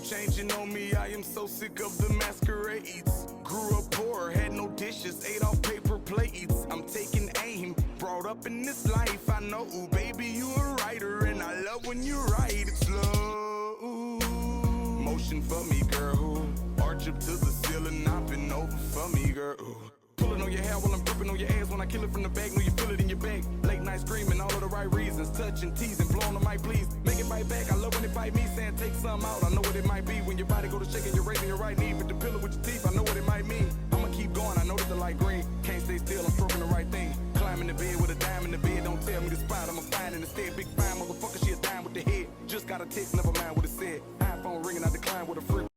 changing on me, I am so sick of the masquerades. Grew up poor, had no dishes, ate off paper plates. I'm taking aim, brought up in this life. I know, baby, you a writer, and I love when you write it slow. Motion for me, girl. Arch up to the ceiling, I've been over for me, girl. Pulling on your hair while I'm gripping on your ass. When I kill it from the back, know you feel it in your back. Late night screaming, all of the right reasons. Touching, teasing, blowing on my please. Make it bite back, I love when it bite me. Saying take some out, I know what it might be. When your body go to shaking, you're raising your right knee. With the pillow with your teeth, I know what it might mean.